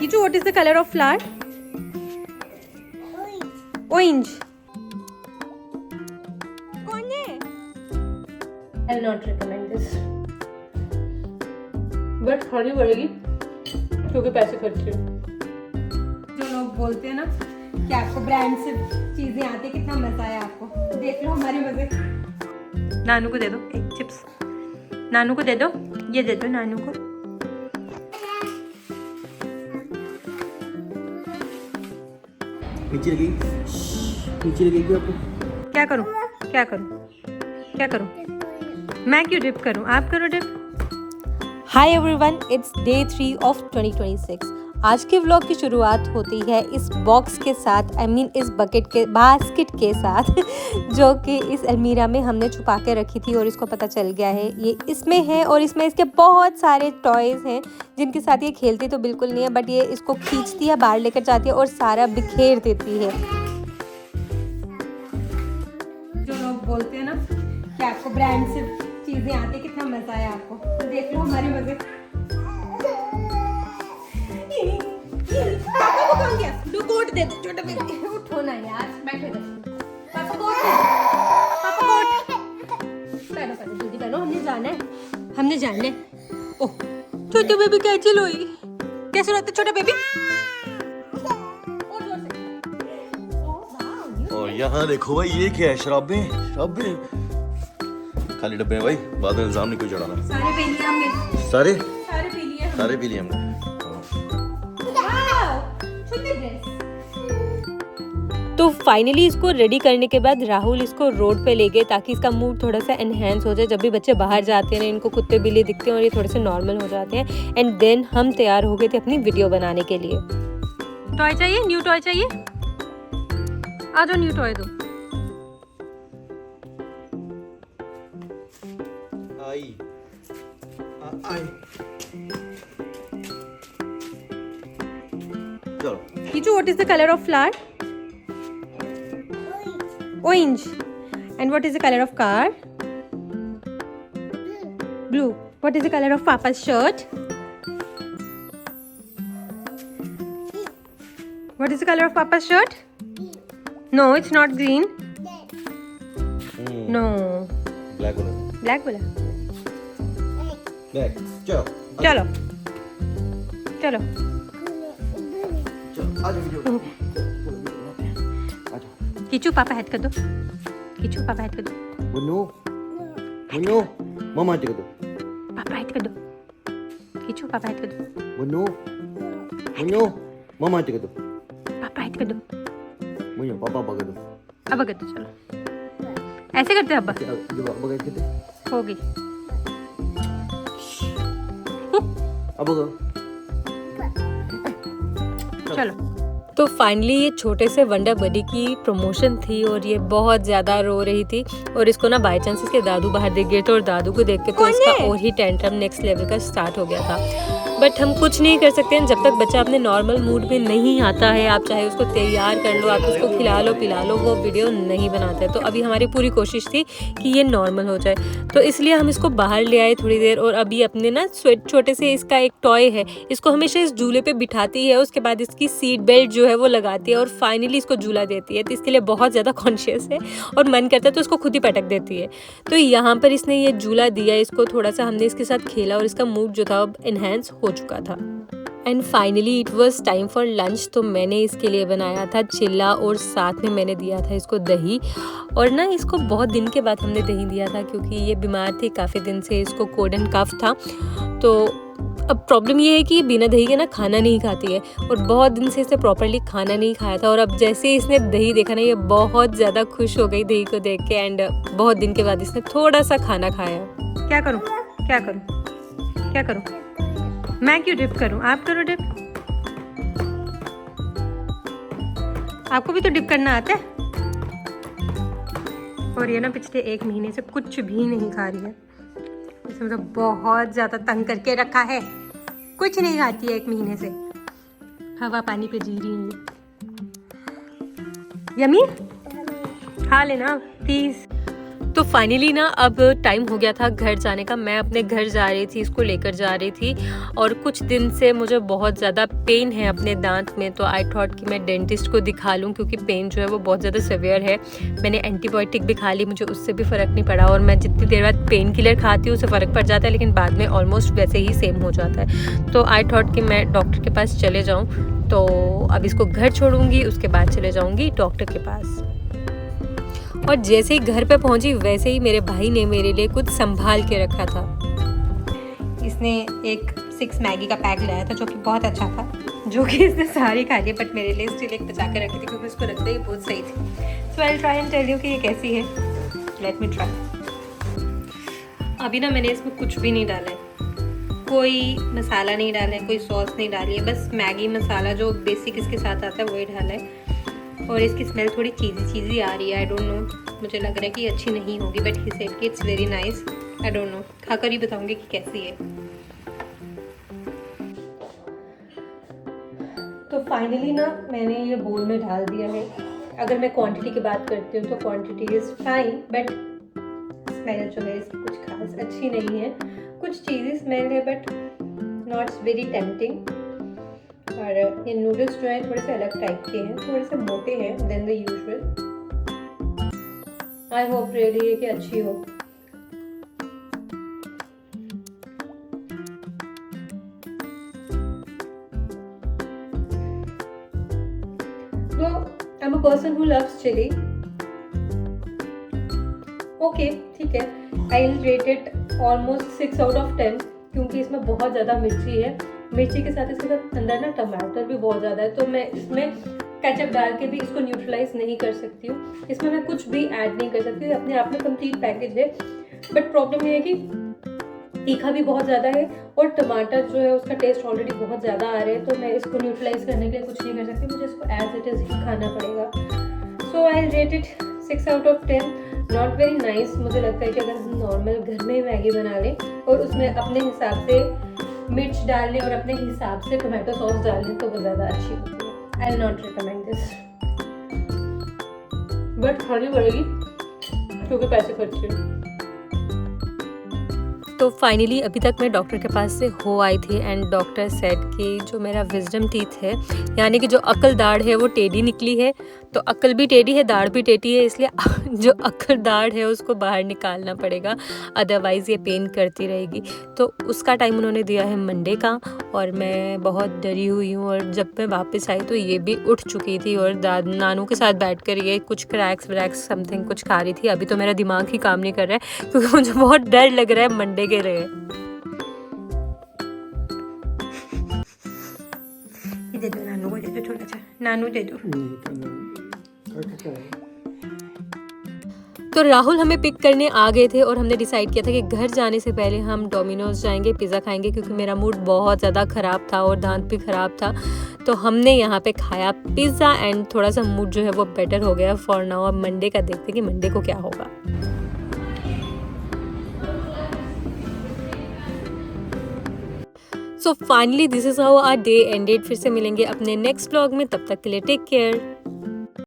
Kichu, what is the color of flower? Orange. कौन है? I'll not recommend this. But खानी पड़ेगी क्योंकि पैसे खर्च रहे। जो लोग बोलते हैं ना कि आपको ब्रांड से चीजें आती, कितना मजा है आपको, देख लो हमारे मजे। नानू को दे दो एक चिप्स, नानू को दे दो, ये दे दो नानू को। नीचे लगेगी आपको। क्या करूं? क्या करूं? मैं क्यों डिप करूं? आप करो dip. Hi everyone, it's day 3 of 2026। आज के व्लॉग की शुरुआत होती है इस बॉक्स के साथ, इस बास्केट के साथ जो कि इस अलमीरा में हमने छुपा के रखी थी और इसको पता चल गया है ये इसमें है। और इसमें इसके बहुत सारे टॉयज़ हैं जिनके साथ ये खेलती तो बिल्कुल नहीं है, बट ये इसको खींचती है, बाहर लेकर जाती है और सारा बिखेर देती है। जो लोग बोलते हैं ना कि आपको ब्रांड से चीज़ें आती, कितना मज़ा है आपको, तो देख लो हमारे मज़े। पापा को कौन गया? दो कोट दे दो, छोटा बेबी उठो ना यार, बैठे रहो। पापा कोट दे दो, पापा कोट। पहनो जल्दी पहनो, हमने जाना है। ओह छोटे बेबी कैसे लोई, कैसे रोते छोटा बेबी? और जोर से। और यहाँ देखो भाई, ये क्या है? शराबें खाली डब्बे हैं भाई, बाद में इल्जाम नहीं कोई चढ़ाना। सारे पी लिए हमने, सारे पी लिए हमने। तो फाइनली इसको रेडी करने के बाद राहुल इसको रोड पे ले गए ताकि इसका मूड थोड़ा सा एनहेंस हो जाए। जब भी बच्चे बाहर जाते हैं इनको कुत्ते बिल्ली दिखते हैं और ये थोड़े से नॉर्मल हो जाते हैं। एंड देन हम तैयार हो गए थे अपनी वीडियो बनाने के लिए। टॉय चाहिए? न्यू टॉय चाहिए? आ जाओ, न्यू टॉय दो। आई चलो। Kichu, what is the color of flower? Orange. And what is the color of car? Blue. What is the color of Papa's shirt? What is the color of Papa's shirt? No, it's not green. No. Black बोला। Black बोला। Black. चलो चलो आ जाओ। Kishu पापा head कर दो, Kishu पापा head कर दो, मुन्नो मम्मा हेड कर दो, पापा हेड कर दो, किचू पापा हेड कर दो, मुन्नो मम्मा हेड कर दो, पापा हेड कर दो, मुन्नो पापा कर दो। अब कर दो। चलो ऐसे करते हैं अब हो गई। अब चलो। तो फाइनली ये छोटे से वंडर बडी की प्रमोशन थी और ये बहुत ज़्यादा रो रही थी और इसको ना बाय चांस इसके दादू बाहर दिख गए थे और दादू को देख के तो इसका और ही टेंट्रम नेक्स्ट लेवल का स्टार्ट हो गया था। बट हम कुछ नहीं कर सकते हैं जब तक बच्चा अपने नॉर्मल मूड में नहीं आता है। आप चाहे उसको तैयार कर लो, आप उसको खिला लो पिला लो, वो वीडियो नहीं बनाते। तो अभी हमारी पूरी कोशिश थी कि ये नॉर्मल हो जाए, तो इसलिए हम इसको बाहर ले आए थोड़ी देर। और अभी अपने ना छोटे से इसका एक टॉय है, इसको हमेशा इस झूले पे बिठाती है, उसके बाद इसकी सीट बेल्ट जो है वो लगाती है और फाइनली इसको झूला देती है। तो इसके लिए बहुत ज़्यादा कॉन्शियस है और मन करता है तो उसको खुद ही पटक देती है। तो यहाँ पर इसने ये झूला दिया इसको, थोड़ा सा हमने इसके साथ खेला और इसका मूड जो था अब इन्हेंस हो चुका था। And finally it was time for lunch. तो मैंने इसके लिए बनाया था चिल्ला और साथ में मैंने दिया था इसको दही। और ना इसको बहुत दिन के बाद हमने दही दिया था क्योंकि ये बीमार थी काफ़ी दिन से, इसको कोल्ड एंड कफ था। तो अब प्रॉब्लम ये है कि बिना दही के ना खाना नहीं खाती है और बहुत दिन से इसने प्रॉपरली खाना नहीं खाया था। और अब जैसे ही इसने दही देखा ना, ये बहुत ज़्यादा खुश हो गई दही को देख के। एंड बहुत दिन के बाद इसने थोड़ा सा खाना खाया। क्या करूँ? मैं क्यों डिप करूं? आप करो डिप। आपको भी तो डिप करना आता है। और ये ना पिछले 1 महीने से कुछ भी नहीं खा रही है। इसमें तो बहुत ज़्यादा तंग करके रखा है, कुछ नहीं खाती है 1 महीने से, हवा पानी पे जी रही है। यमी खा लेना प्लीज़। तो फाइनली ना अब टाइम हो गया था घर जाने का। मैं अपने घर जा रही थी, इसको लेकर जा रही थी और कुछ दिन से मुझे बहुत ज़्यादा पेन है अपने दांत में। तो आई थॉट कि मैं डेंटिस्ट को दिखा लूँ क्योंकि पेन जो है वो बहुत ज़्यादा सीवियर है। मैंने एंटीबायोटिक भी खा ली, मुझे उससे भी फ़र्क नहीं पड़ा और मैं जितनी देर बाद पेन किलर खाती हूँ उससे फ़र्क पड़ जाता है, लेकिन बाद में ऑलमोस्ट वैसे ही सेम हो जाता है। तो आई थॉट कि मैं डॉक्टर के पास चले जाऊँ। तो अब इसको घर छोड़ूंगी, उसके बाद चले जाऊँगी डॉक्टर के पास। और जैसे ही घर पे पहुंची वैसे ही मेरे भाई ने मेरे लिए कुछ संभाल के रखा था। इसने एक 6 मैगी का पैक लाया था जो कि बहुत अच्छा था, जो कि इसने सारी खा ली, बट मेरे लिए स्टिल एक बचा के रखी थी क्योंकि उसको लगता है ये बहुत सही थी। So I will try and tell you कि ये कैसी है। Let me try. अभी ना मैंने इसमें कुछ भी नहीं डाला है, कोई मसाला नहीं डाला है, कोई सॉस नहीं डाली है, बस मैगी मसाला जो बेसिक इसके साथ आता है वही डाला है। और इसकी स्मेल थोड़ी चीज़ी आ रही है। आई डोंट नो, मुझे लग रहा है कि अच्छी नहीं होगी, बट ही सेड कि it's very nice. I don't know, खाकर ही बताऊंगी कि कैसी है। तो फाइनली ना मैंने ये बोल में डाल दिया है। अगर मैं क्वांटिटी की बात करती हूँ तो quantity is fine, but smell जो है इसकी कुछ खास अच्छी नहीं है। कुछ चीज़ी स्मेल है बट नॉट वेरी टेम्पटिंग। और ये नूडल्स जो है थोड़े से अलग टाइप के हैं, थोड़े से मोटे हैं than the usual. I hope really कि अच्छी हो। तो I am a person who loves chilli. Okay, ठीक है, I will rate it almost 6 out of 10 क्योंकि इसमें बहुत ज़्यादा मिर्ची है। मिर्ची के साथ इसके साथ अंदर ना टमाटर भी बहुत ज़्यादा है, तो मैं इसमें केचप डाल के भी इसको न्यूट्रलाइज नहीं कर सकती हूँ। इसमें मैं कुछ भी ऐड नहीं कर सकती, अपने आप में कंप्लीट पैकेज है। बट प्रॉब्लम ये है कि तीखा भी बहुत ज़्यादा है और टमाटर जो है उसका टेस्ट ऑलरेडी बहुत ज़्यादा आ रहा है, तो मैं इसको न्यूट्रलाइज करने के लिए कुछ नहीं कर सकती, मुझे इसको एज इट इज़ ही खाना पड़ेगा। So I rate it 6 out of 10। Not very nice. मुझे लगता है कि अगर हम नॉर्मल घर में मैगी बना लें और उसमें अपने हिसाब से मिर्च डाल लें और अपने हिसाब से टमाटो सॉस डाल लें तो वो ज़्यादा अच्छी होती है। I will not recommend this, but खानी पड़ेगी क्योंकि पैसे खर्चे। तो फाइनली अभी तक मैं डॉक्टर के पास से हो आई थी एंड डॉक्टर सेड कि जो मेरा विजडम टीथ है, यानी कि जो अक्ल दाढ़ है वो टेढ़ी निकली है। तो अक्ल भी टेढ़ी है, दाढ़ भी टेढ़ी है, इसलिए जो अक्ल दाढ़ है उसको बाहर निकालना पड़ेगा, अदरवाइज़ ये पेन करती रहेगी। तो उसका टाइम उन्होंने दिया है मंडे का और मैं बहुत डरी हुई हूँ। और जब मैं वापस आई तो ये भी उठ चुकी थी और नानू के साथ बैठकर ये कुछ क्रैक्स व्रैक्स समथिंग कुछ खा रही थी। अभी तो मेरा दिमाग ही काम नहीं कर रहा है क्योंकि मुझे बहुत डर लग रहा है मंडे के लिए। दे दो नानू को, दे दो थोड़ा सा, नानू दे दो। तो राहुल हमें पिक करने आ गए थे और हमने डिसाइड किया था कि घर जाने से पहले हम डोमिनोज जाएंगे, पिज़्ज़ा खाएंगे क्योंकि मेरा मूड बहुत ज़्यादा ख़राब था और दांत भी ख़राब था। तो हमने यहाँ पे खाया पिज़्ज़ा एंड थोड़ा सा मूड जो है वो बेटर हो गया फॉर नाउ। अब मंडे का देखते हैं कि मंडे को क्या होगा। So finally this is how our day ended. फिर से मिलेंगे अपने नेक्स्ट व्लॉग में, तब तक के लिए टेक केयर।